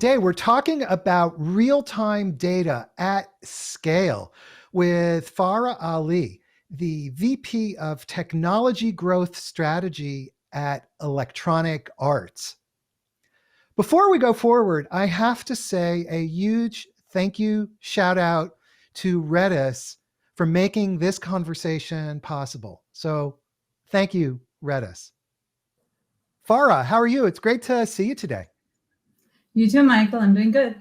today we're talking about real-time data at scale with Farah Ali, the VP of Technology Growth Strategy at Electronic Arts. Before we go forward, I have to say a huge thank you, shout out to Redis for making this conversation possible. So thank you, Redis. Farah, how are you? It's great to see you today. You too, Michael. I'm doing good.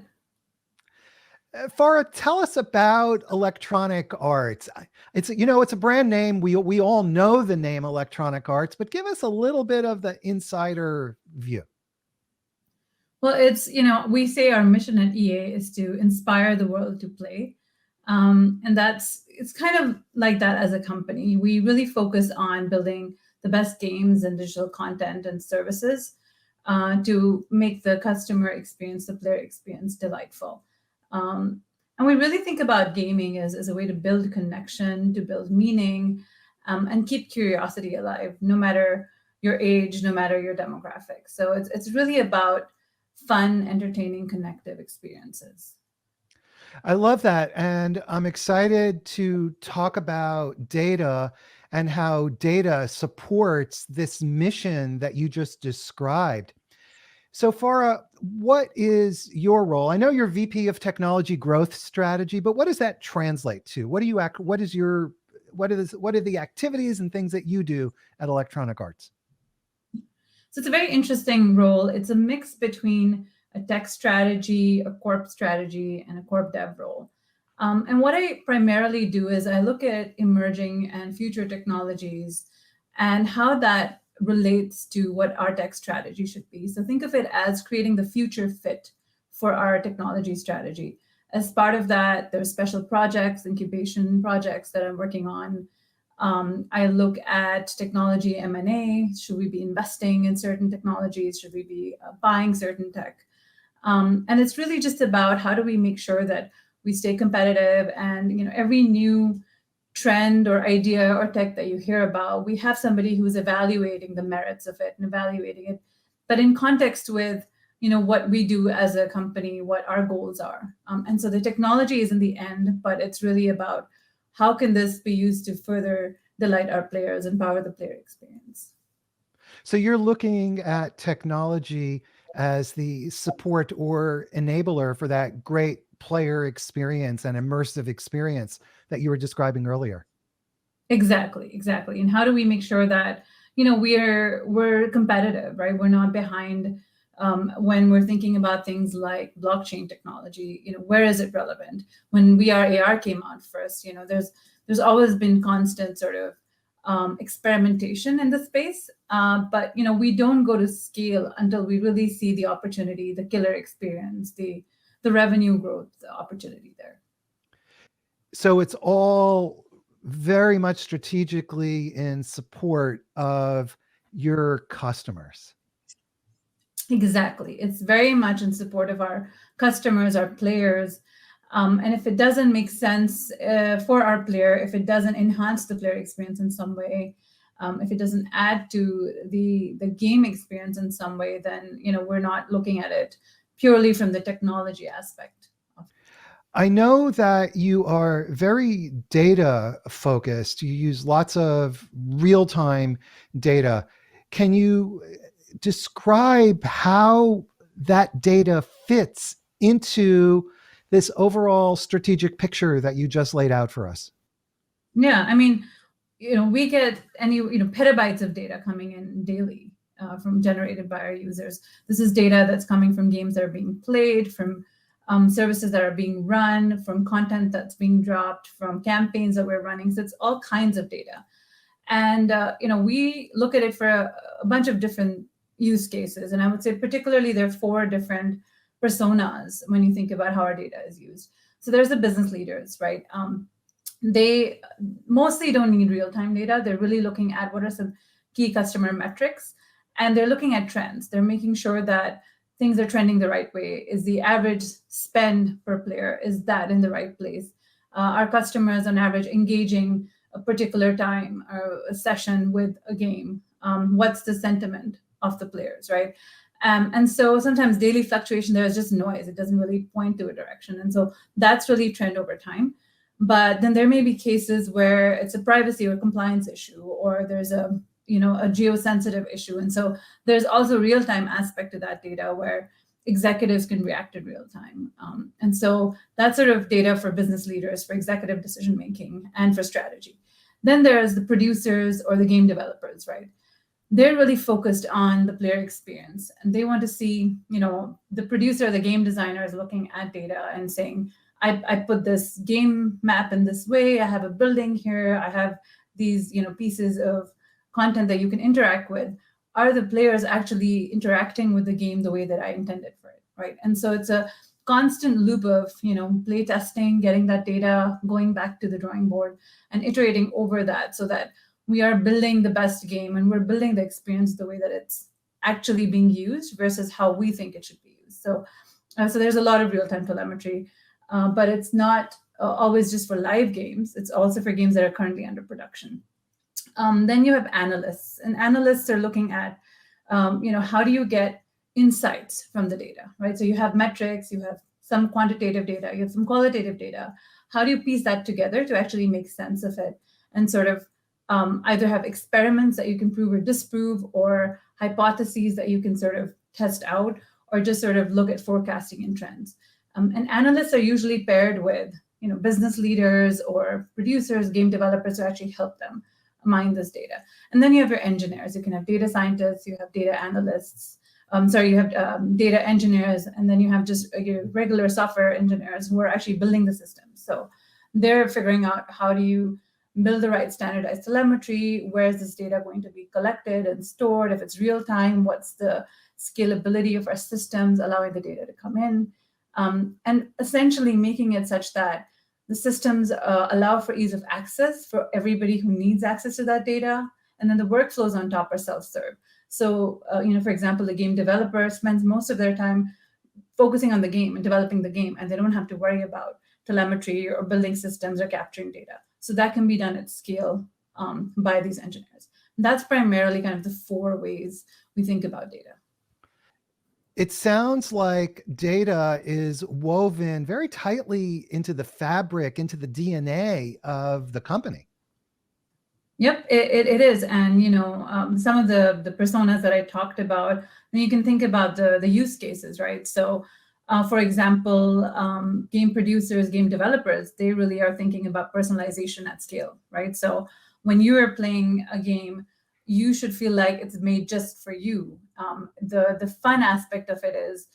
Farah, tell us about Electronic Arts. It's a brand name. We all know the name Electronic Arts, but give us a little bit of the insider view. Well, we say our mission at EA is to inspire the world to play. And it's kind of like that as a company. We really focus on building the best games and digital content and services to make the customer experience, the player experience delightful. And we really think about gaming as a way to build connection, to build meaning, and keep curiosity alive, no matter your age, no matter your demographic. So it's really about fun, entertaining, connective experiences. I love that. And I'm excited to talk about data and how data supports this mission that you just described. So Farah, what is your role? I know you're VP of Technology Growth Strategy, but what does that translate to? What are the activities and things that you do at Electronic Arts? So it's a very interesting role. It's a mix between a tech strategy, a corp strategy, and a corp dev role. And what I primarily do is I look at emerging and future technologies and how that relates to what our tech strategy should be. So think of it as creating the future fit for our technology strategy. As part of that, there's special projects, incubation projects that I'm working on. I look at technology M&A. Should we be investing in certain technologies? Should we be buying certain tech? And it's really just about how do we make sure that we stay competitive, and every new trend or idea or tech that you hear about, we have somebody who's evaluating the merits of it and evaluating it, but in context with what we do as a company, what our goals are. And so the technology is in the end, but it's really about how can this be used to further delight our players and power the player experience. So you're looking at technology as the support or enabler for that great player experience and immersive experience that you were describing earlier. Exactly. And how do we make sure that we're competitive, right? We're not behind when we're thinking about things like blockchain technology. Where is it relevant? When VR AR came out first, there's always been constant sort of experimentation in the space, but we don't go to scale until we really see the opportunity, the killer experience, the revenue growth opportunity there. So it's all very much strategically in support of your customers. Exactly. It's very much in support of our customers, our players. And if it doesn't make sense for our player, if it doesn't enhance the player experience in some way, if it doesn't add to the game experience in some way, then we're not looking at it purely from the technology aspect. I know that you are very data focused. You use lots of real-time data. Can you describe how that data fits into this overall strategic picture that you just laid out for us? Yeah, I mean, we get petabytes of data coming in daily from generated by our users. This is data that's coming from games that are being played, from services that are being run, from content that's being dropped, from campaigns that we're running. So it's all kinds of data. And we look at it for a bunch of different use cases. And I would say particularly there are 4 different personas when you think about how our data is used. So there's the business leaders, right? They mostly don't need real-time data. They're really looking at what are some key customer metrics, and they're looking at trends. They're making sure that things are trending the right way. Is the average spend per player, is that in the right place? Our customers on average engaging a particular time or a session with a game. What's the sentiment of the players, right? And so sometimes daily fluctuation, there is just noise. It doesn't really point to a direction. And so that's really trend over time. But then there may be cases where it's a privacy or compliance issue, or there's a geosensitive issue. And so there's also real-time aspect to that data where executives can react in real time. And so that's sort of data for business leaders, for executive decision making, and for strategy. Then there's the producers or the game developers, right? They're really focused on the player experience, and they want to see, the producer, the game designer is looking at data and saying, I put this game map in this way, I have a building here, I have these, pieces of content that you can interact with. Are the players actually interacting with the game the way that I intended for it, right? And so it's a constant loop of, play testing, getting that data, going back to the drawing board and iterating over that so that we are building the best game and we're building the experience the way that it's actually being used versus how we think it should be used. So there's a lot of real-time telemetry, but it's not always just for live games. It's also for games that are currently under production. Then you have analysts, and analysts are looking at, how do you get insights from the data, right? So you have metrics, you have some quantitative data, you have some qualitative data. How do you piece that together to actually make sense of it and sort of either have experiments that you can prove or disprove, or hypotheses that you can sort of test out, or just sort of look at forecasting and trends. And analysts are usually paired with, business leaders or producers, game developers to actually help them mine this data. And then you have your engineers. You can have data scientists, you have data analysts, you have data engineers, and then you have just your regular software engineers who are actually building the systems. So they're figuring out how do you build the right standardized telemetry, where is this data going to be collected and stored, if it's real time, what's the scalability of our systems, allowing the data to come in, and essentially making it such that the systems allow for ease of access for everybody who needs access to that data, and then the workflows on top are self-serve. So, for example, the game developer spends most of their time focusing on the game and developing the game, and they don't have to worry about telemetry or building systems or capturing data. So that can be done at scale by these engineers. And that's primarily kind of the 4 ways we think about data. It sounds like data is woven very tightly into the fabric, into the DNA of the company. Yep, it is. And, some of the personas that I talked about, then you can think about the use cases, right? So, for example, game producers, game developers, they really are thinking about personalization at scale, right? So when you are playing a game, you should feel like it's made just for you. The fun aspect of it is,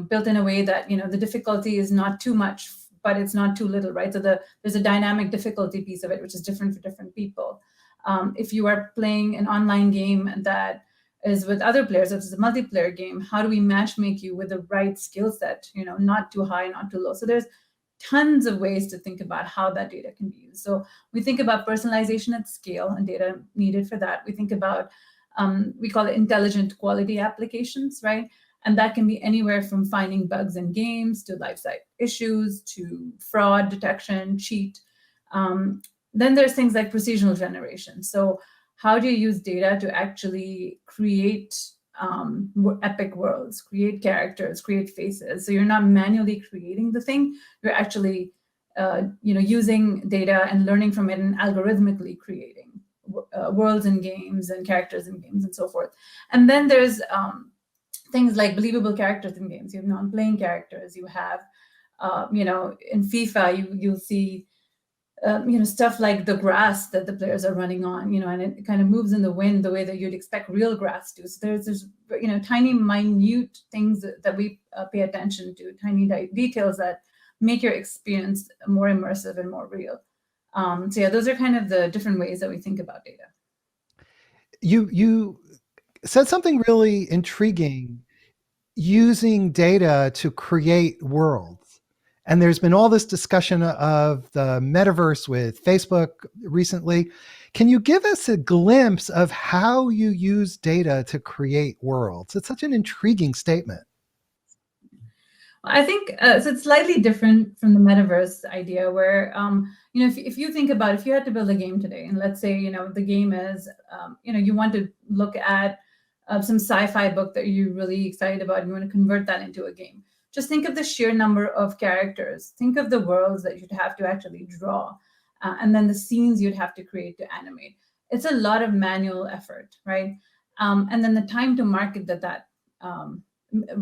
built in a way that, the difficulty is not too much, but it's not too little, right? So there's a dynamic difficulty piece of it, which is different for different people. If you are playing an online game that is with other players, if it's a multiplayer game, how do we match make you with the right skill set, not too high, not too low? So there's tons of ways to think about how that data can be used. So we think about personalization at scale and data needed for that. We think about, we call it intelligent quality applications, right? And that can be anywhere from finding bugs in games to lifecycle issues to fraud detection, cheat. Then there's things like procedural generation. So how do you use data to actually create epic worlds, create characters, create faces? So you're not manually creating the thing, you're actually using data and learning from it and algorithmically creating worlds in games and characters in games and so forth. And then there's things like believable characters in games. You have non-playing characters. You have, in FIFA, you'll see stuff like the grass that the players are running on, and it kind of moves in the wind the way that you'd expect real grass to. So there's tiny, minute things that we pay attention to, tiny details that make your experience more immersive and more real. So yeah, those are kind of the different ways that we think about data. You said something really intriguing, using data to create worlds. And there's been all this discussion of the metaverse with Facebook recently. Can you give us a glimpse of how you use data to create worlds? It's such an intriguing statement. I think so. It's slightly different from the metaverse idea, where if you think about, if you had to build a game today, and let's say the game is you want to look at some sci-fi book that you're really excited about and you want to convert that into a game. Just think of the sheer number of characters. Think of the worlds that you'd have to actually draw, and then the scenes you'd have to create to animate. It's a lot of manual effort, right? And then the time to market that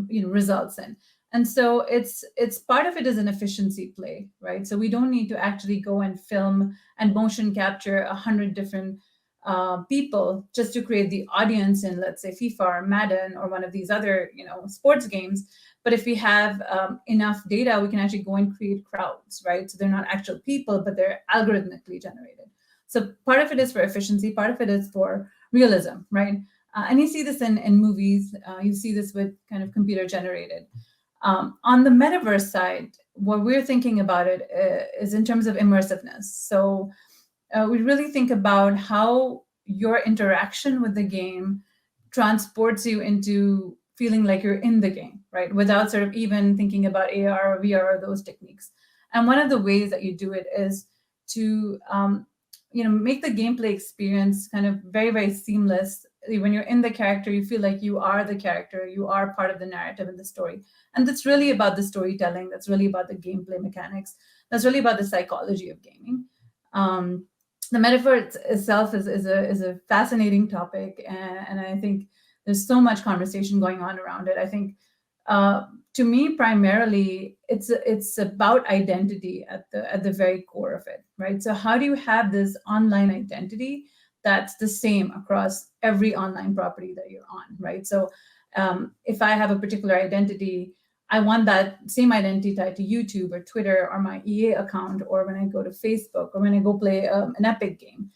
results in. And so it's part of it is an efficiency play, right? So we don't need to actually go and film and motion capture 100 different people just to create the audience in, let's say, FIFA or Madden or one of these other sports games. But if we have enough data, we can actually go and create crowds, right? So they're not actual people, but they're algorithmically generated. So part of it is for efficiency, part of it is for realism, right? And you see this in movies. You see this with kind of computer generated. On the metaverse side, what we're thinking about it is in terms of immersiveness. So we really think about how your interaction with the game transports you into feeling like you're in the game, right? Without sort of even thinking about AR or VR or those techniques. And one of the ways that you do it is to make the gameplay experience kind of very, very seamless. When you're in the character, you feel like you are the character, you are part of the narrative and the story. And that's really about the storytelling. That's really about the gameplay mechanics. That's really about the psychology of gaming. The metaverse itself is a fascinating topic, and I think there's so much conversation going on around it. I think, to me, primarily, it's about identity at the very core of it, right? So how do you have this online identity that's the same across every online property that you're on, right? So if I have a particular identity, I want that same identity tied to YouTube or Twitter or my EA account, or when I go to Facebook, or when I go play an Epic game.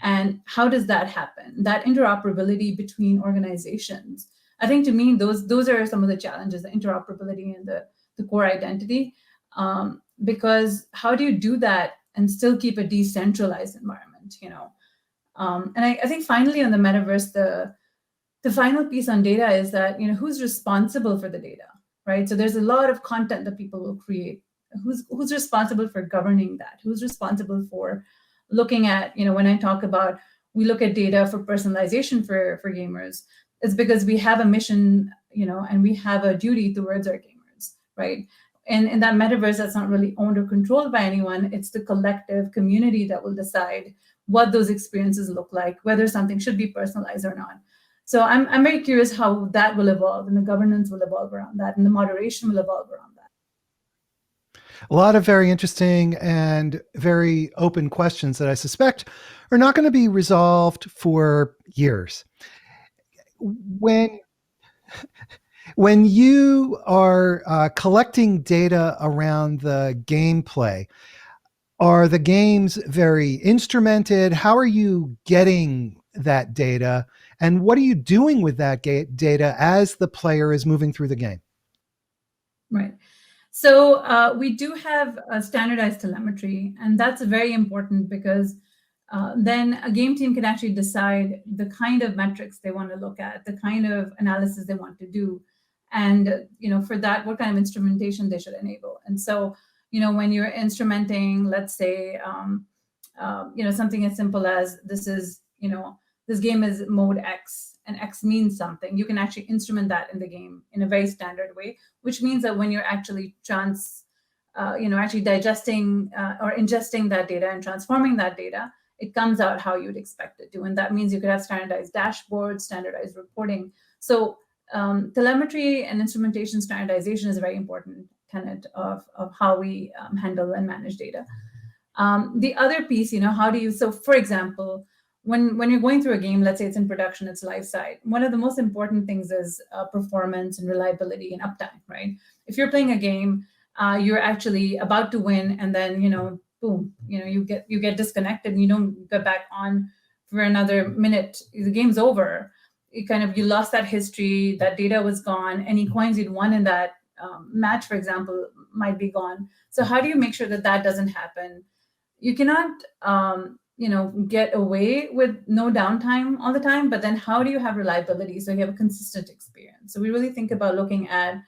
And how does that happen? That interoperability between organizations. I think, to me, those are some of the challenges, the interoperability and the core identity. Because how do you do that and still keep a decentralized environment, And I think finally on the metaverse, the final piece on data is that, who's responsible for the data, right? So there's a lot of content that people will create. Who's responsible for governing that? Who's responsible for looking at, when I talk about, we look at data for personalization for gamers, it's because we have a mission, and we have a duty towards our gamers, right? And in that metaverse, that's not really owned or controlled by anyone. It's the collective community that will decide what those experiences look like, whether something should be personalized or not. So I'm very curious how that will evolve, and the governance will evolve around that, and the moderation will evolve around that. A lot of very interesting and very open questions that I suspect are not going to be resolved for years. When you are collecting data around the gameplay, are the games very instrumented? How are you getting that data? And what are you doing with that data as the player is moving through the game? Right. So we do have a standardized telemetry, and that's very important because then a game team can actually decide the kind of metrics they want to look at, the kind of analysis they want to do, and for that, what kind of instrumentation they should enable. And so when you're instrumenting, let's say something as simple as this game is mode X and X means something, you can actually instrument that in the game in a very standard way, which means that when you're actually actually digesting or ingesting that data and transforming that data, it comes out how you'd expect it to. And that means you could have standardized dashboards, standardized reporting. So telemetry and instrumentation standardization is a very important tenet of how we handle and manage data. The other piece, how do you, so for example, when you're going through a game, let's say it's in production, it's live site, one of the most important things is performance and reliability and uptime, right? If you're playing a game, you're actually about to win, and then, boom, you get disconnected and you don't get back on for another minute, the game's over. You lost that history, that data was gone, any coins you'd won in that match, for example, might be gone. So how do you make sure that that doesn't happen? You cannot, get away with no downtime all the time, but then how do you have reliability so you have a consistent experience? So we really think about looking at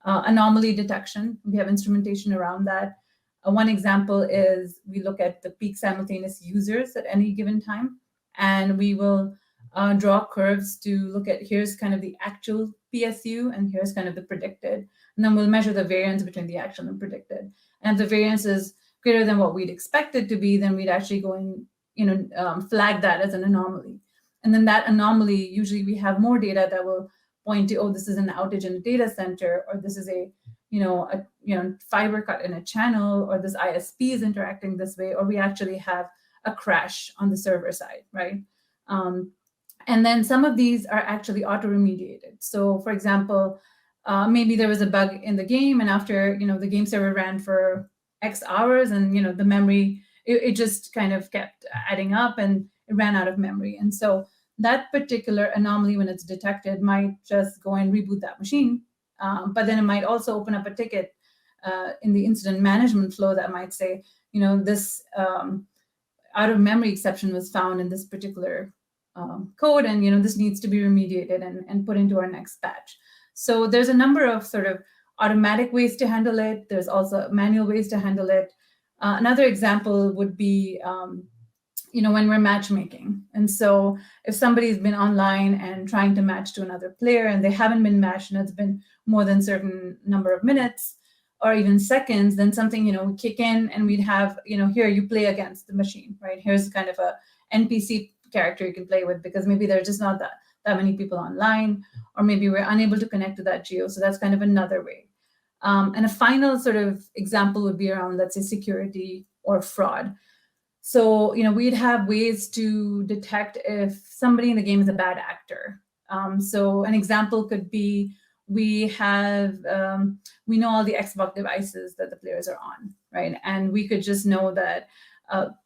anomaly detection. We have instrumentation around that. One example is we look at the peak simultaneous users at any given time, and we will draw curves to look at, here's kind of the actual PSU and here's kind of the predicted. And then we'll measure the variance between the actual and predicted. And if the variance is greater than what we'd expect it to be, then we'd actually go and flag that as an anomaly. And then that anomaly, usually we have more data that will point to, oh, this is an outage in a data center, or this is a fiber cut in a channel, or this ISP is interacting this way, or we actually have a crash on the server side, right? And then some of these are actually auto-remediated. So for example, maybe there was a bug in the game, and after the game server ran for X hours, and the memory, it just kind of kept adding up and it ran out of memory. And so that particular anomaly, when it's detected, might just go and reboot that machine. But then it might also open up a ticket in the incident management flow that might say, this out of memory exception was found in this particular code, and this needs to be remediated and put into our next batch. So there's a number of sort of automatic ways to handle it. There's also manual ways to handle it. Another example would be when we're matchmaking. And so if somebody's been online and trying to match to another player and they haven't been matched and it's been more than a certain number of minutes or even seconds, then something, would kick in and we'd have, here you play against the machine, right? Here's kind of a NPC character you can play with, because maybe there's just not that many people online, or maybe we're unable to connect to that geo. So that's kind of another way. And a final sort of example would be around, let's say, security or fraud. So, we'd have ways to detect if somebody in the game is a bad actor. So an example could be, we know all the Xbox devices that the players are on, right? And we could just know that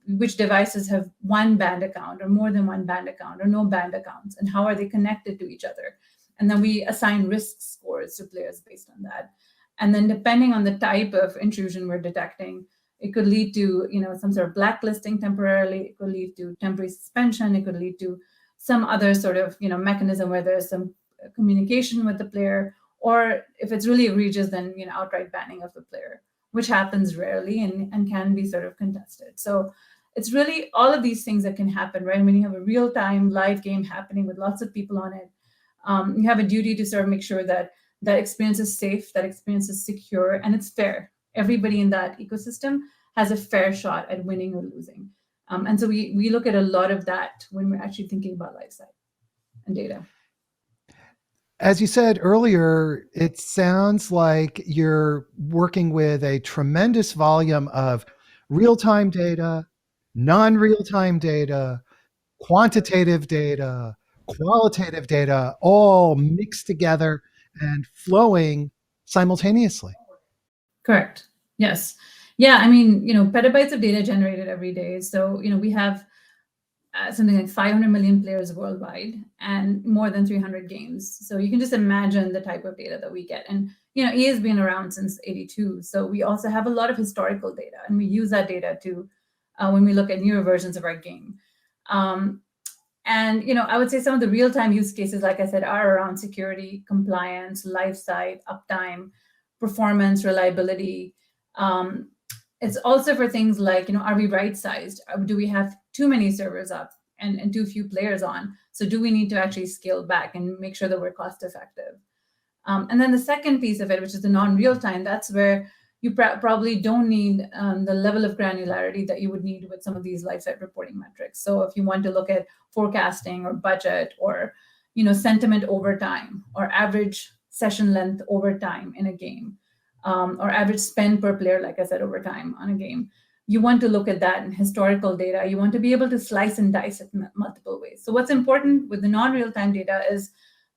which devices have one banned account or more than one banned account or no banned accounts, and how are they connected to each other. And then we assign risk scores to players based on that. And then depending on the type of intrusion we're detecting, it could lead to some sort of blacklisting temporarily. It could lead to temporary suspension. It could lead to some other sort of mechanism where there's some communication with the player, or if it's really egregious, then outright banning of the player, which happens rarely and can be sort of contested. So it's really all of these things that can happen, right? When you have a real-time live game happening with lots of people on it, you have a duty to sort of make sure that that experience is safe, that experience is secure, and it's fair. Everybody in that ecosystem has a fair shot at winning or losing. And so we look at a lot of that when we're actually thinking about lifecycle and data. As you said earlier, it sounds like you're working with a tremendous volume of real-time data, non-real-time data, quantitative data, qualitative data, all mixed together and flowing simultaneously. Correct. Yes. Yeah. I mean, petabytes of data generated every day. So, we have something like 500 million players worldwide and more than 300 games. So you can just imagine the type of data that we get. And, EA has been around since '82. So we also have a lot of historical data, and we use that data to, when we look at newer versions of our game. And, I would say some of the real-time use cases, like I said, are around security, compliance, lifesite, uptime, performance, reliability. It's also for things like, are we right-sized? Do we have too many servers up and too few players on? So do we need to actually scale back and make sure that we're cost-effective? And then the second piece of it, which is the non-real-time, that's where you probably don't need the level of granularity that you would need with some of these lifesite reporting metrics. So if you want to look at forecasting or budget or sentiment over time, or average session length over time in a game, or average spend per player, like I said, over time on a game, you want to look at that in historical data. You want to be able to slice and dice it in multiple ways. So what's important with the non-real-time data is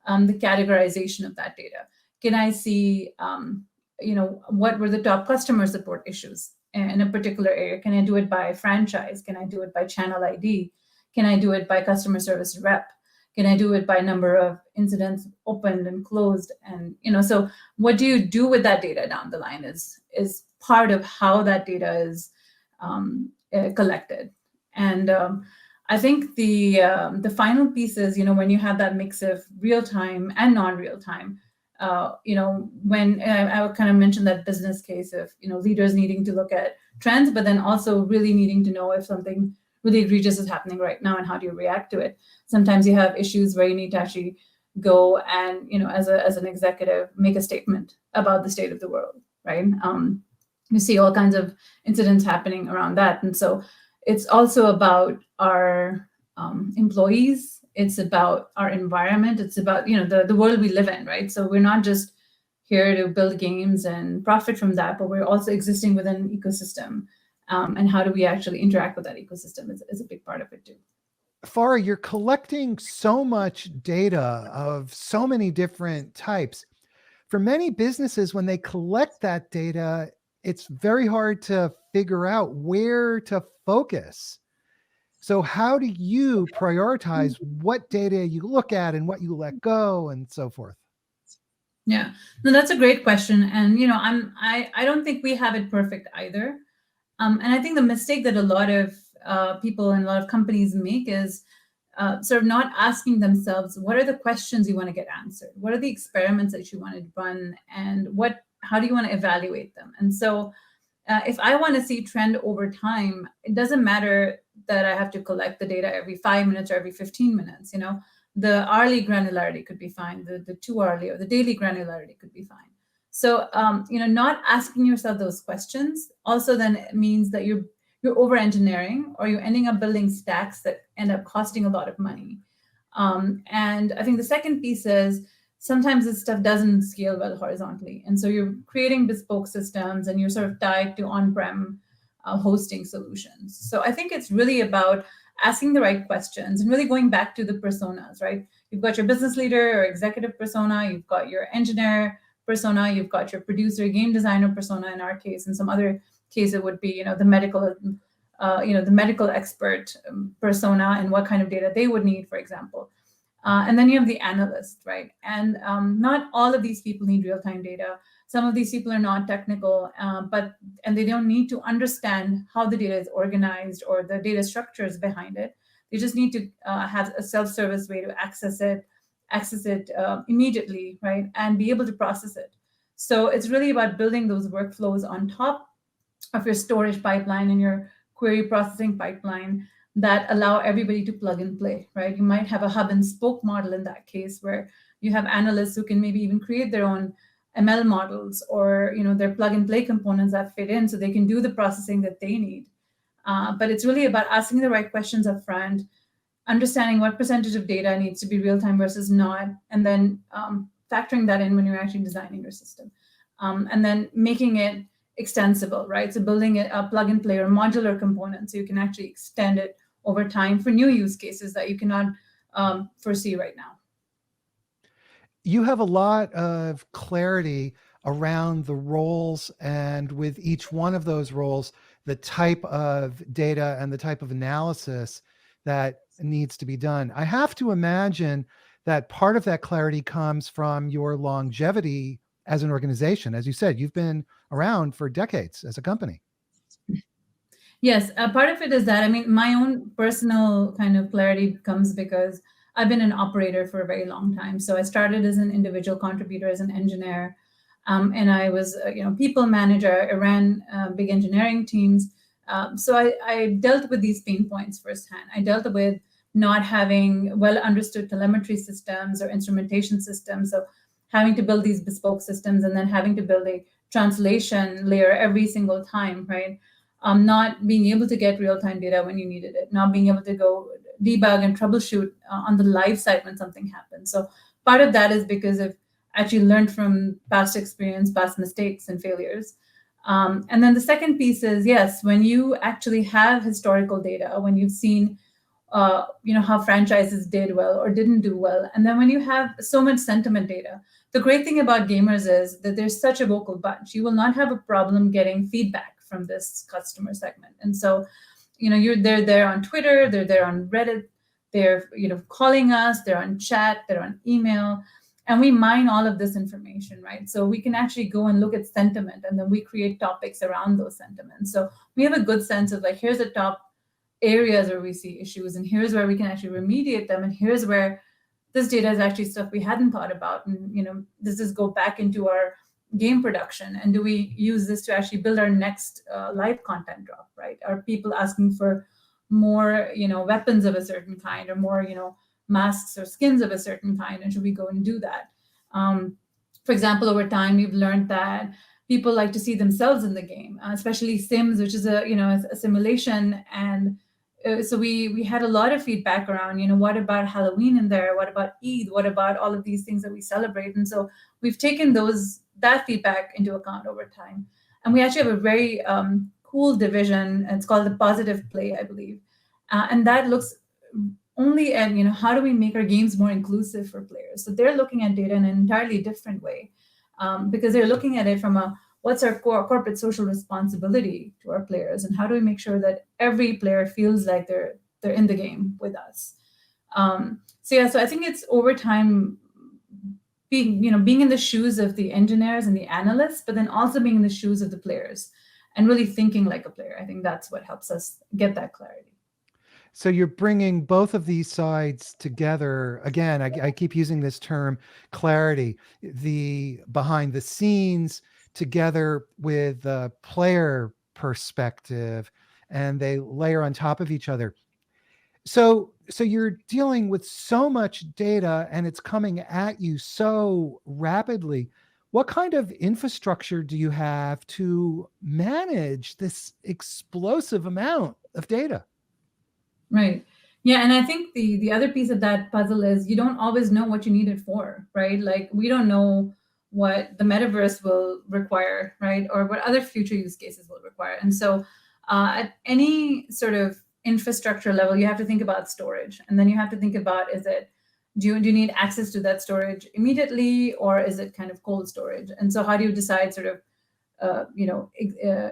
the categorization of that data. Can I see what were the top customer support issues in a particular area? Can I do it by franchise? Can I do it by channel ID? Can I do it by customer service rep? Can I do it by number of incidents opened and closed? And so what do you do with that data down the line is part of how that data is collected. And I think the final piece is when you have that mix of real time and non-real time. When I kind of mentioned that business case of leaders needing to look at trends, but then also really needing to know if something really egregious is happening right now, and how do you react to it? Sometimes you have issues where you need to actually go and, as an executive, make a statement about the state of the world, right? You see all kinds of incidents happening around that. And so it's also about our employees. It's about our environment. It's about, the world we live in, right? So we're not just here to build games and profit from that, but we're also existing within an ecosystem. And how do we actually interact with that ecosystem is a big part of it too. Farah, you're collecting so much data of so many different types. For many businesses, when they collect that data, it's very hard to figure out where to focus. So how do you prioritize what data you look at and what you let go and so forth? Yeah, no, that's a great question. And, I don't think we have it perfect either. And I think the mistake that a lot of people and a lot of companies make is sort of not asking themselves, what are the questions you want to get answered? What are the experiments that you want to run? And how do you want to evaluate them? And so if I want to see trend over time, it doesn't matter that I have to collect the data every 5 minutes or every 15 minutes. The hourly granularity could be fine. The 2 hourly or the daily granularity could be fine. So, not asking yourself those questions also then means that you're over engineering, or you're ending up building stacks that end up costing a lot of money. And I think the second piece is sometimes this stuff doesn't scale well horizontally. And so you're creating bespoke systems and you're sort of tied to on-prem hosting solutions. So I think it's really about asking the right questions and really going back to the personas, right? You've got your business leader or executive persona, you've got your engineer persona, you've got your producer, game designer persona in our case. In some other case, it would be, the medical expert persona and what kind of data they would need, for example. And then you have the analyst, right? And not all of these people need real-time data. Some of these people are not technical, and they don't need to understand how the data is organized or the data structures behind it. They just need to have a self-service way to access it immediately, right? And be able to process it. So it's really about building those workflows on top of your storage pipeline and your query processing pipeline that allow everybody to plug and play, right? You might have a hub and spoke model in that case, where you have analysts who can maybe even create their own ML models, or their plug and play components that fit in, so they can do the processing that they need. But it's really about asking the right questions up front, understanding what percentage of data needs to be real time versus not, and then factoring that in when you're actually designing your system, and then making it extensible, right? So building a plug and play or modular component so you can actually extend it over time for new use cases that you cannot foresee right now. You have a lot of clarity around the roles, and with each one of those roles, the type of data and the type of analysis that needs to be done. I have to imagine that part of that clarity comes from your longevity as an organization. As you said, you've been around for decades as a company. Yes, part of it is that, my own personal kind of clarity comes because I've been an operator for a very long time. So I started as an individual contributor, as an engineer, and I was, people manager. I ran big engineering teams. So I dealt with these pain points firsthand. I dealt with not having well understood telemetry systems or instrumentation systems. So having to build these bespoke systems and then having to build a translation layer every single time, right? Not being able to get real-time data when you needed it, not being able to go debug and troubleshoot on the live site when something happens. So part of that is because I've actually learned from past experience, past mistakes and failures. And then the second piece is, yes, when you actually have historical data, when you've seen how franchises did well or didn't do well, and then when you have so much sentiment data, the great thing about gamers is that there's such a vocal bunch. You will not have a problem getting feedback from this customer segment. And so, they're there on Twitter, they're there on Reddit, they're, calling us, they're on chat, they're on email, and we mine all of this information, right? So we can actually go and look at sentiment, and then we create topics around those sentiments. So we have a good sense of like, here's the top areas where we see issues, and here's where we can actually remediate them, and here's where this data is actually stuff we hadn't thought about, and does this go back into our game production, and do we use this to actually build our next live content drop, right? Are people asking for more, weapons of a certain kind, or more, masks or skins of a certain kind, and should we go and do that? For example, over time, we've learned that people like to see themselves in the game, especially Sims, which is a simulation. And so we had a lot of feedback around, what about Halloween in there? What about Eid? What about all of these things that we celebrate? And so we've taken that feedback into account over time. And we actually have a very cool division. It's called the positive play, I believe. And that looks only at, how do we make our games more inclusive for players? So they're looking at data in an entirely different way, because they're looking at it from what's our corporate social responsibility to our players, and how do we make sure that every player feels like they're in the game with us. So I think it's over time being in the shoes of the engineers and the analysts, but then also being in the shoes of the players and really thinking like a player. I think that's what helps us get that clarity. So you're bringing both of these sides together. Again, I keep using this term, clarity, the behind the scenes together with the player perspective, and they layer on top of each other. So you're dealing with so much data and it's coming at you so rapidly. What kind of infrastructure do you have to manage this explosive amount of data? Right. Yeah, and I think the other piece of that puzzle is you don't always know what you need it for, right? Like, we don't know what the metaverse will require, right? Or what other future use cases will require. And so at any sort of infrastructure level, you have to think about storage. And then you have to think about, do you need access to that storage immediately, or is it kind of cold storage? And so how do you decide sort of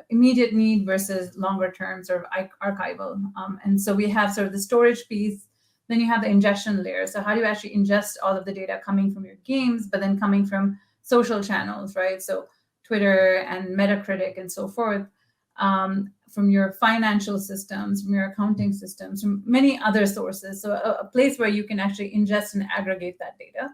immediate need versus longer term sort of archival. And so we have sort of the storage piece, then you have the ingestion layer. So how do you actually ingest all of the data coming from your games, but then coming from social channels, right? So Twitter and Metacritic and so forth, from your financial systems, from your accounting systems, from many other sources. So a place where you can actually ingest and aggregate that data.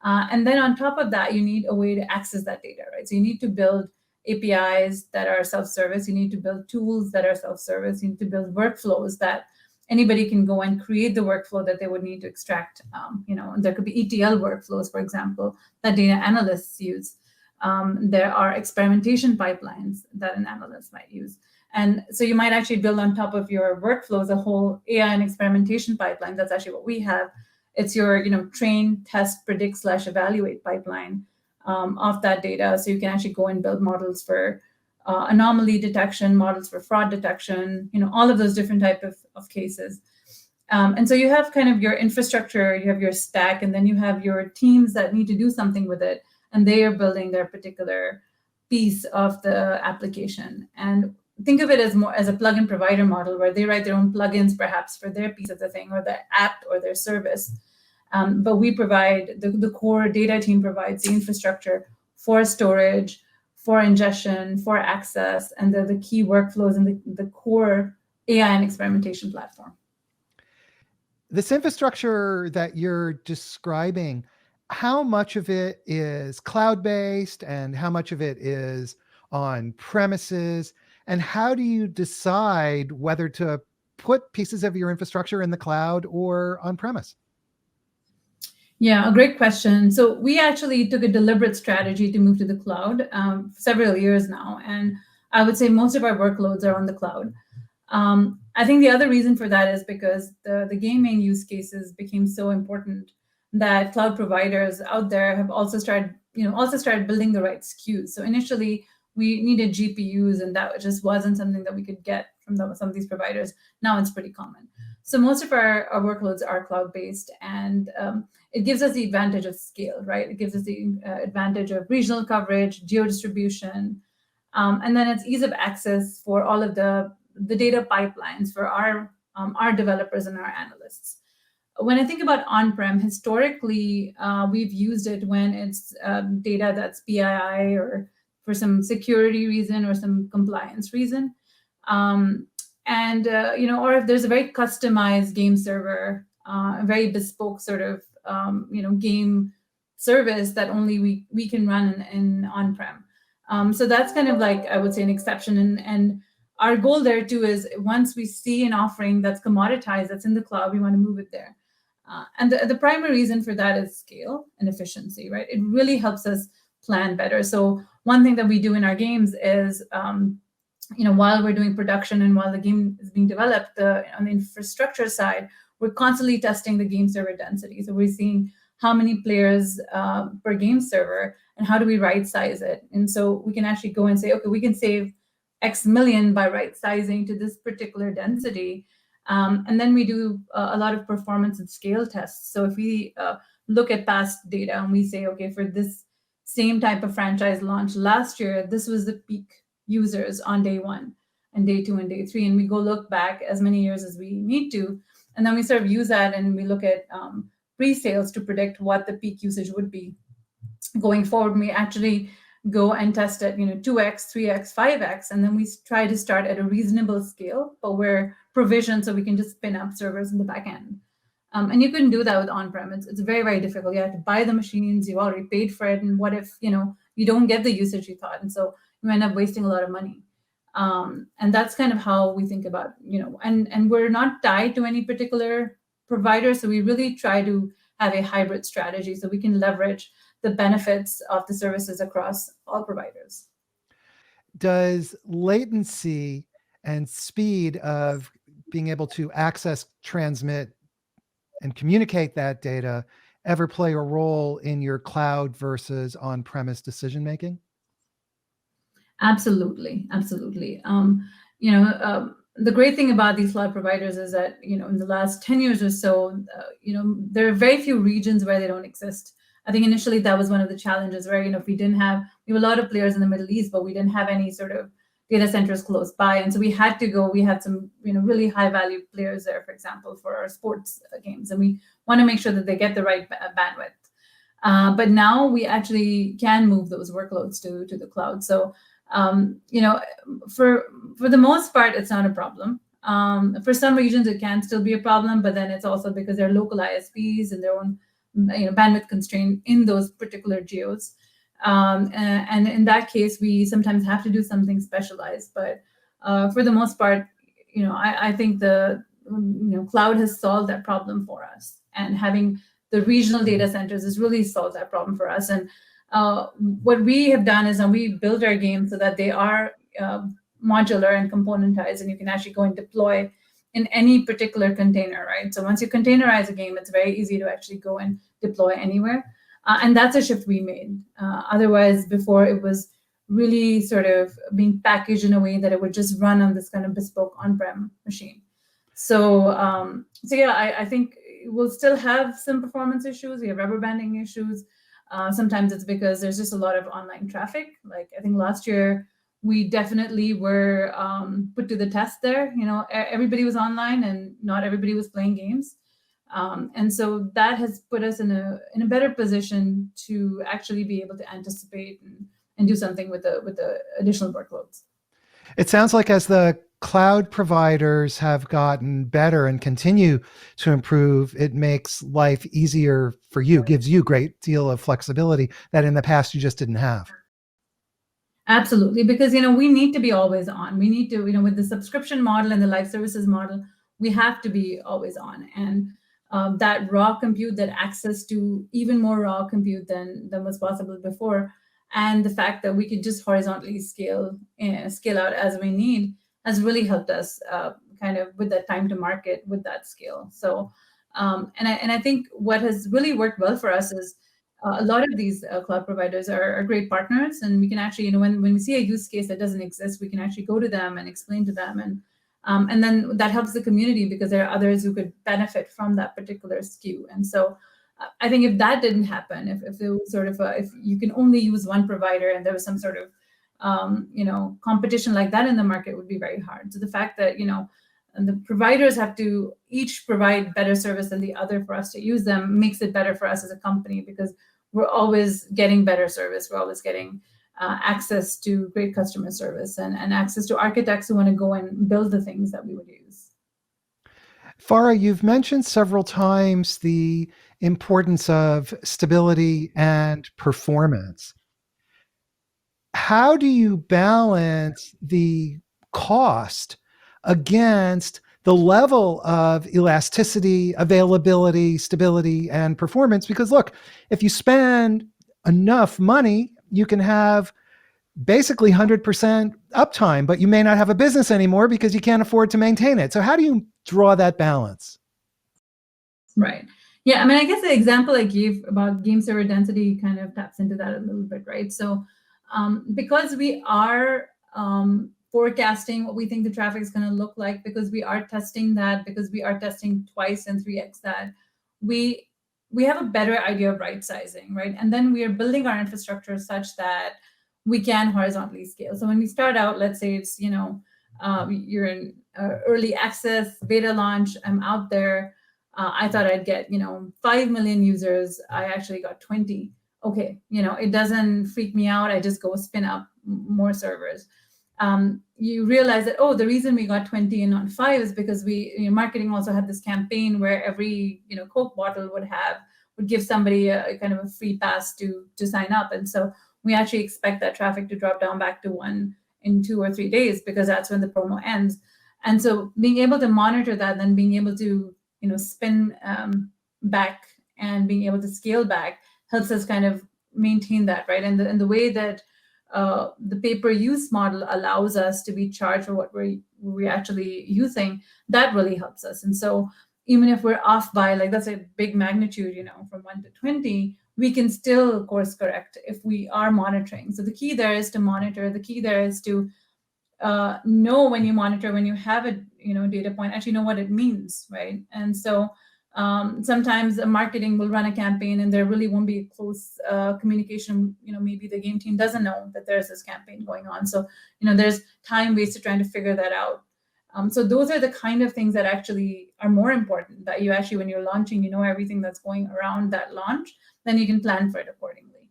And then on top of that, you need a way to access that data, right? So you need to build APIs that are self-service. You need to build tools that are self-service. You need to build workflows that anybody can go and create the workflow that they would need to extract. There could be ETL workflows, for example, that data analysts use. There are experimentation pipelines that an analyst might use. And so you might actually build on top of your workflows a whole AI and experimentation pipeline. That's actually what we have. It's your train, test, predict / evaluate pipeline of that data. So you can actually go and build models for anomaly detection, models for fraud detection, all of those different type of cases. And so you have kind of your infrastructure, you have your stack, and then you have your teams that need to do something with it. And they are building their particular piece of the application. And think of it as more as a plugin provider model, where they write their own plugins perhaps for their piece of the thing, or their app or their service. But we provide, the core data team provides the infrastructure for storage, for ingestion, for access, and the key workflows and the core AI and experimentation platform. This infrastructure that you're describing, how much of it is cloud-based and how much of it is on premises? And how do you decide whether to put pieces of your infrastructure in the cloud or on premise? Yeah, a great question. So we actually took a deliberate strategy to move to the cloud several years now. And I would say most of our workloads are on the cloud. I think the other reason for that is because the gaming use cases became so important that cloud providers out there have also started building the right SKUs. So initially we needed GPUs, and that just wasn't something that we could get from some of these providers. Now it's pretty common. So most of our workloads are cloud-based, and it gives us the advantage of scale, right? It gives us the advantage of regional coverage, geo-distribution, and then it's ease of access for all of the data pipelines for our developers and our analysts. When I think about on-prem, historically, we've used it when it's data that's PII or for some security reason or some compliance reason. Or if there's a very customized game server, a very bespoke sort of, game service that only we can run in on-prem. So that's kind of like, I would say, an exception. And our goal there too is once we see an offering that's commoditized, that's in the cloud, we want to move it there. And the primary reason for that is scale and efficiency, right? It really helps us plan better. So one thing that we do in our games is, while we're doing production and while the game is being developed, on the infrastructure side, we're constantly testing the game server density. So we're seeing how many players per game server and how do we right size it. And so we can actually go and say, okay, we can save X million by right sizing to this particular density. And then we do a lot of performance and scale tests. So if we look at past data and we say, okay, for this same type of franchise launch last year, this was the peak users on day 1 and day 2 and day 3. And we go look back as many years as we need to. And then we sort of use that and we look at pre-sales to predict what the peak usage would be going forward. We actually go and test it, 2x, 3x, 5x, and then we try to start at a reasonable scale, but we're provisioned so we can just spin up servers in the back end. And you couldn't do that with on-prem. It's very, very difficult. You have to buy the machines, you already paid for it, and what if, you don't get the usage you thought? And so you end up wasting a lot of money. And that's kind of how we think about, and we're not tied to any particular provider. So we really try to have a hybrid strategy so we can leverage the benefits of the services across all providers. Does latency and speed of being able to access, transmit, and communicate that data ever play a role in your cloud versus on-premise decision making? Absolutely. The great thing about these cloud providers is that, in the last 10 years or so, there are very few regions where they don't exist. I think initially that was one of the challenges where, if we have a lot of players in the Middle East, but we didn't have any sort of data centers close by. And so we had some, really high value players there, for example, for our sports games. And we want to make sure that they get the right bandwidth. But now we actually can move those workloads to the cloud. So, for the most part, it's not a problem. For some regions, it can still be a problem, but then it's also because they're local ISPs and their own bandwidth constraint in those particular geos. And in that case, we sometimes have to do something specialized. But for the most part, I think the cloud has solved that problem for us. And having the regional data centers has really solved that problem for us. And what we have done is we build our games so that they are modular and componentized, and you can actually go and deploy in any particular container, right? So once you containerize a game, it's very easy to actually go and deploy anywhere. And that's a shift we made. Otherwise, before it was really sort of being packaged in a way that it would just run on this kind of bespoke on-prem machine. So yeah, I think we'll still have some performance issues. We have rubber banding issues. Sometimes it's because there's just a lot of online traffic. Like I think last year, we definitely were put to the test there. Everybody was online and not everybody was playing games. And so that has put us in a better position to actually be able to anticipate and do something with the additional workloads. It sounds like as the cloud providers have gotten better and continue to improve, it makes life easier for you, gives you a great deal of flexibility that in the past you just didn't have. Absolutely, because we need to be always on. We need to, with the subscription model and the live services model, we have to be always on. And that raw compute, that access to even more raw compute than was possible before, and the fact that we could just horizontally scale out as we need has really helped us kind of with that time to market with that scale. So, and I think what has really worked well for us is a lot of these cloud providers are great partners, and we can actually, when we see a use case that doesn't exist, we can actually go to them and explain to them, and then that helps the community because there are others who could benefit from that particular SKU. And so, I think if that didn't happen, if it was sort of if you can only use one provider and there was some sort of competition like that in the market, it would be very hard. So the fact that and the providers have to each provide better service than the other for us to use them makes it better for us as a company because we're always getting better service. We're always getting access to great customer service and access to architects who want to go and build the things that we would use. Farah, you've mentioned several times the importance of stability and performance. How do you balance the cost against the level of elasticity, availability, stability, and performance. Because look, if you spend enough money, you can have basically 100% uptime, but you may not have a business anymore because you can't afford to maintain it. So how do you draw that balance? Right. Yeah, I mean, I guess the example I gave about game server density kind of taps into that a little bit, right? So because we are forecasting what we think the traffic is going to look like, because we are testing that, because we are testing twice and 3x that, we have a better idea of right sizing, right? And then we are building our infrastructure such that we can horizontally scale. So when we start out, let's say it's, you're in early access, beta launch, I'm out there. I thought I'd get, 5 million users. I actually got 20. Okay, it doesn't freak me out. I just go spin up more servers. You realize that, the reason we got 20 and not 5 is because marketing also had this campaign where every, Coke bottle would give somebody a kind of a free pass to sign up. And so we actually expect that traffic to drop down back to 1 in 2 or 3 days, because that's when the promo ends. And so being able to monitor that, then being able to spin back and being able to scale back helps us kind of maintain that, right? And the way that the pay-per-use model allows us to be charged for what we're actually using, that really helps us. And so even if we're off by, like, that's a big magnitude, from 1 to 20, we can still course correct if we are monitoring. So the key there is to monitor. The key there is to know when you monitor, when you have a data point, actually know what it means, right? And so sometimes the marketing will run a campaign and there really won't be close communication. Maybe the game team doesn't know that there's this campaign going on. So there's time wasted trying to figure that out. So those are the kind of things that actually are more important, that you actually, when you're launching, everything that's going around that launch, then you can plan for it accordingly.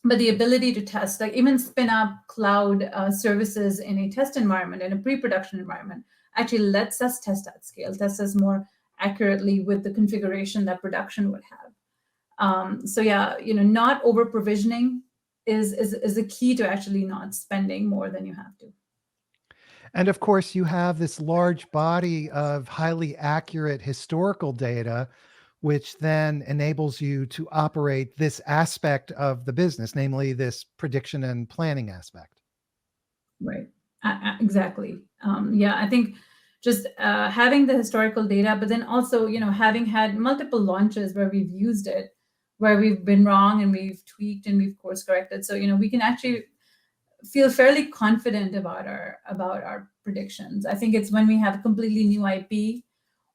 But the ability to test, like even spin up cloud services in a test environment, in a pre-production environment, actually lets us test at scale, test us more accurately with the configuration that production would have. So yeah, not over provisioning is the key to actually not spending more than you have to. And of course, you have this large body of highly accurate historical data, which then enables you to operate this aspect of the business, namely this prediction and planning aspect. Right. Exactly. Yeah, I think just having the historical data, but then also, having had multiple launches where we've used it, where we've been wrong and we've tweaked and we've course corrected. So, we can actually feel fairly confident about our predictions. I think it's when we have a completely new IP,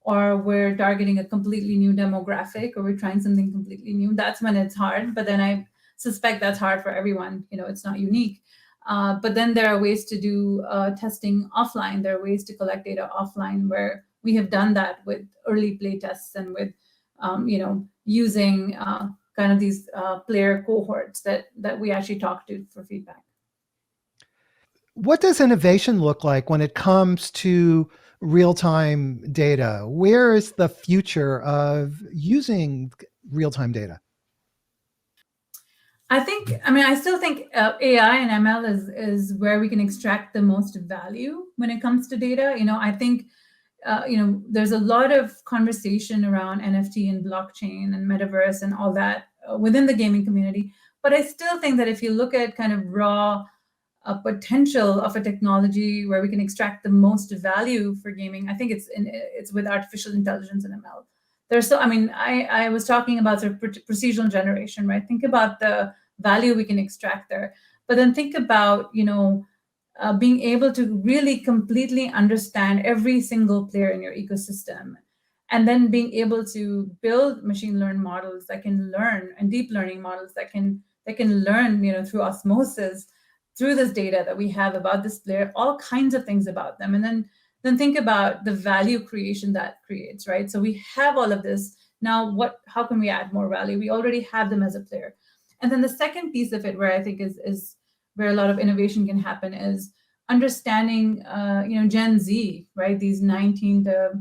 or we're targeting a completely new demographic, or we're trying something completely new, that's when it's hard. But then I suspect that's hard for everyone. It's not unique. But then there are ways to do testing offline. There are ways to collect data offline, where we have done that with early play tests and with, using kind of these player cohorts that we actually talk to for feedback. What does innovation look like when it comes to real-time data? Where is the future of using real-time data? I still think AI and ML is where we can extract the most value when it comes to data. I think, there's a lot of conversation around NFT and blockchain and metaverse and all that within the gaming community. But I still think that if you look at kind of raw potential of a technology where we can extract the most value for gaming, I think it's with artificial intelligence and ML. I was talking about sort of procedural generation, right? Think about the value we can extract there, but then think about being able to really completely understand every single player in your ecosystem, and then being able to build machine learning models that can learn, and deep learning models that can learn through osmosis, through this data that we have about this player, all kinds of things about them. And then think about the value creation that creates, right? So we have all of this. Now, how can we add more value? We already have them as a player. And then the second piece of it, where I think is where a lot of innovation can happen, is understanding, Gen Z, right? These 19 to,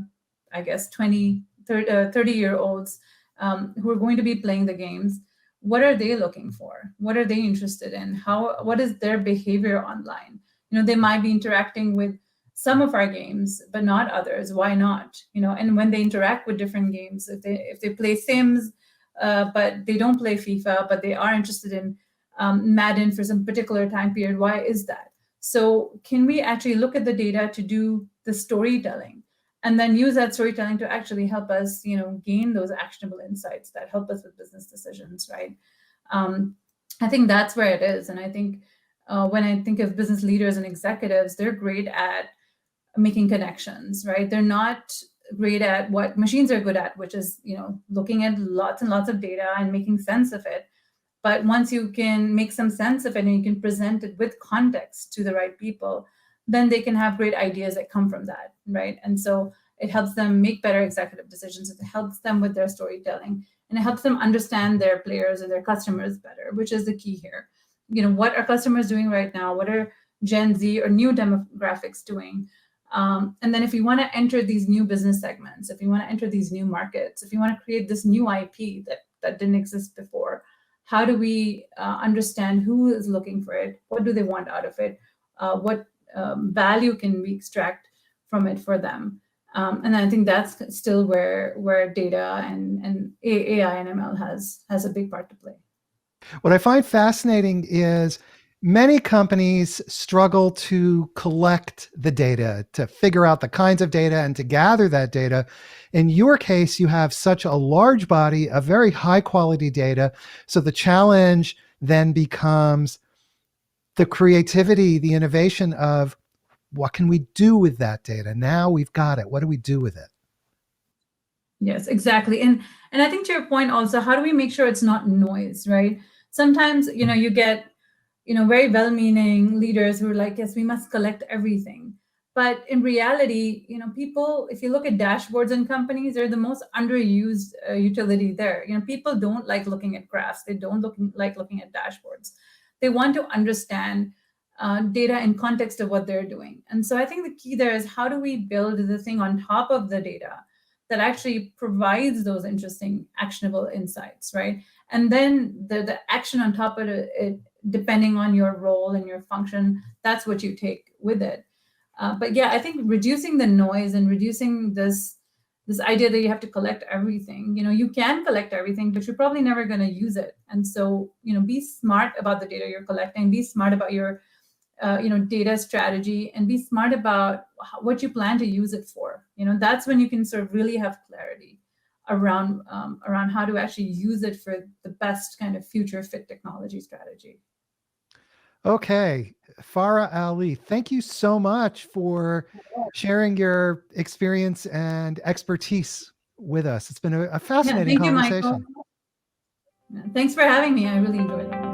I guess, 20, 30-year-olds who are going to be playing the games. What are they looking for? What are they interested in? What is their behavior online? They might be interacting with some of our games, but not others. Why not? And when they interact with different games, if they play Sims, but they don't play FIFA, but they are interested in Madden for some particular time period, why is that? So can we actually look at the data to do the storytelling, and then use that storytelling to actually help us, gain those actionable insights that help us with business decisions, right? I think that's where it is. And I think when I think of business leaders and executives, they're great at making connections, right? They're not great at what machines are good at, which is, looking at lots and lots of data and making sense of it. But once you can make some sense of it and you can present it with context to the right people, then they can have great ideas that come from that, right? And so it helps them make better executive decisions. It helps them with their storytelling, and it helps them understand their players and their customers better, which is the key here. What are customers doing right now? What are Gen Z or new demographics doing? And then if you want to enter these new business segments, if you want to enter these new markets, if you want to create this new IP that didn't exist before, how do we understand who is looking for it? What do they want out of it? What value can we extract from it for them? And I think that's still where data and AI and ML has a big part to play. What I find fascinating is many companies struggle to collect the data, to figure out the kinds of data and to gather that data. In your case, you have such a large body of very high quality data. So the challenge then becomes the creativity, the innovation of what can we do with that data? Now we've got it. What do we do with it? Yes, exactly. And I think to your point also, how do we make sure it's not noise, right? Sometimes, you get, very well-meaning leaders who are like, yes, we must collect everything. But in reality, people, if you look at dashboards in companies, they're the most underused utility there. People don't like looking at graphs. They don't like looking at dashboards. They want to understand data in context of what they're doing. And so I think the key there is, how do we build the thing on top of the data that actually provides those interesting, actionable insights, right? And then the action on top of it, depending on your role and your function, that's what you take with it. But yeah, I think reducing the noise and reducing this idea that you have to collect everything. You can collect everything, but you're probably never going to use it. And so, be smart about the data you're collecting. Be smart about your data strategy, and be smart about what you plan to use it for. That's when you can sort of really have clarity around how to actually use it for the best kind of future fit technology strategy. Okay, Farah Ali, thank you so much for sharing your experience and expertise with us. It's been a fascinating Thank you, conversation. Michael. Thanks for having me. I really enjoyed it.